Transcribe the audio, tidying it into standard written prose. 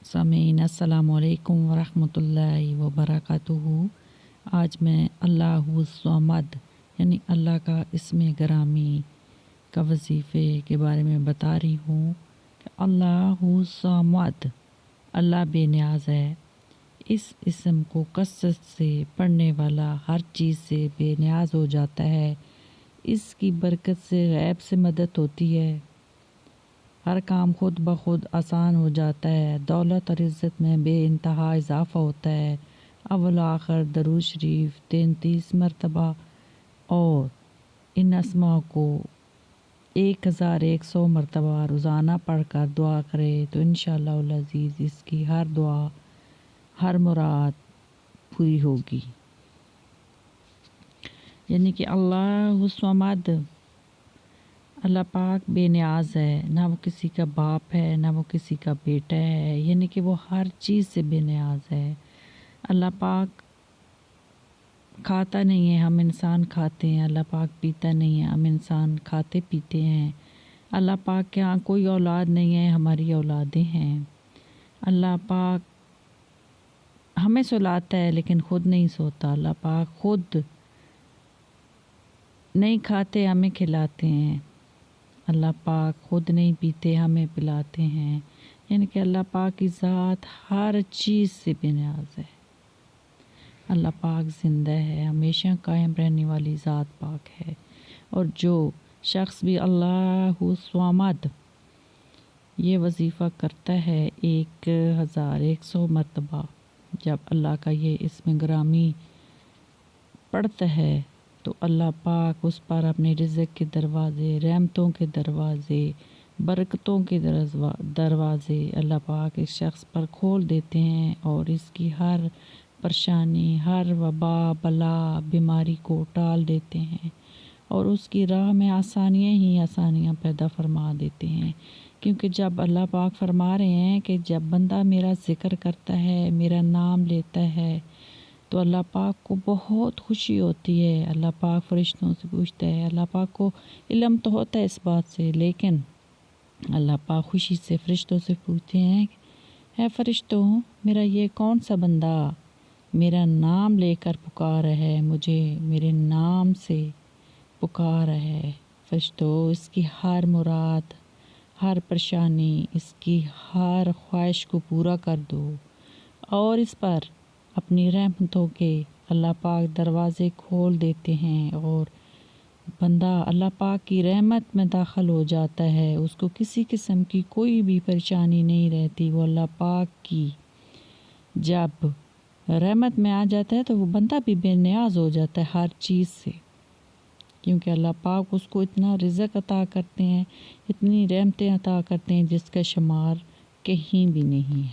سامعین السلام علیکم ورحمۃ اللہ وبرکاتہ۔ آج میں اللہ الصمد یعنی اللہ کا اسم گرامی کا وظیفے کے بارے میں بتا رہی ہوں کہ اللہ الصمد اللہ بے نیاز ہے۔ اس اسم کو کثرت سے پڑھنے والا ہر چیز سے بے نیاز ہو جاتا ہے۔ اس کی برکت سے غیب سے مدد ہوتی ہے، ہر کام خود بخود آسان ہو جاتا ہے، دولت اور عزت میں بے انتہا اضافہ ہوتا ہے۔ اول آخر درود شریف 33 مرتبہ اور ان اسماء کو 1100 مرتبہ روزانہ پڑھ کر دعا کرے تو انشاءاللہ العزیز اس کی ہر دعا ہر مراد پوری ہوگی۔ یعنی کہ اللہ الصمد اللہ پاک بے نیاز ہے، نہ وہ کسی کا باپ ہے نہ وہ کسی کا بیٹا ہے، یعنی کہ وہ ہر چیز سے بے نیاز ہے۔ اللہ پاک کھاتا نہیں ہے، ہم انسان کھاتے ہیں۔ اللہ پاک پیتا نہیں ہے، ہم انسان کھاتے پیتے ہیں۔ اللہ پاک کے ہاں کوئی اولاد نہیں ہے، ہماری اولادیں ہیں۔ اللہ پاک ہمیں سلاتا ہے لیکن خود نہیں سوتا۔ اللہ پاک خود نہیں کھاتے، ہمیں کھلاتے ہیں۔ اللہ پاک خود نہیں پیتے، ہمیں پلاتے ہیں۔ یعنی کہ اللہ پاک کی ذات ہر چیز سے بے نیاز ہے۔ اللہ پاک زندہ ہے، ہمیشہ قائم رہنے والی ذات پاک ہے۔ اور جو شخص بھی اللہ الصمد یہ وظیفہ کرتا ہے 1100 مرتبہ، جب اللہ کا یہ اسم گرامی پڑھتا ہے تو اللہ پاک اس پر اپنے رزق کے دروازے، رحمتوں کے دروازے، برکتوں کے دروازے اللہ پاک اس شخص پر کھول دیتے ہیں اور اس کی ہر پریشانی، ہر وبا بلا بیماری کو ٹال دیتے ہیں اور اس کی راہ میں آسانیاں ہی آسانیاں پیدا فرما دیتے ہیں۔ کیونکہ جب اللہ پاک فرما رہے ہیں کہ جب بندہ میرا ذکر کرتا ہے، میرا نام لیتا ہے تو اللہ پاک کو بہت خوشی ہوتی ہے۔ اللہ پاک فرشتوں سے پوچھتا ہے، اللہ پاک کو علم تو ہوتا ہے اس بات سے، لیکن اللہ پاک خوشی سے فرشتوں سے پوچھتے ہیں، اے فرشتوں، میرا یہ کون سا بندہ میرا نام لے کر پکار ہے، مجھے میرے نام سے پکار ہے۔ فرشتوں اس کی ہر مراد، ہر پریشانی، اس کی ہر خواہش کو پورا کر دو اور اس پر اپنی رحمتوں کے اللہ پاک دروازے کھول دیتے ہیں اور بندہ اللہ پاک کی رحمت میں داخل ہو جاتا ہے۔ اس کو کسی قسم کی کوئی بھی پریشانی نہیں رہتی۔ وہ اللہ پاک کی جب رحمت میں آ جاتا ہے تو وہ بندہ بھی بے نیاز ہو جاتا ہے ہر چیز سے، کیونکہ اللہ پاک اس کو اتنا رزق عطا کرتے ہیں، اتنی رحمتیں عطا کرتے ہیں جس کا شمار کہیں بھی نہیں ہے۔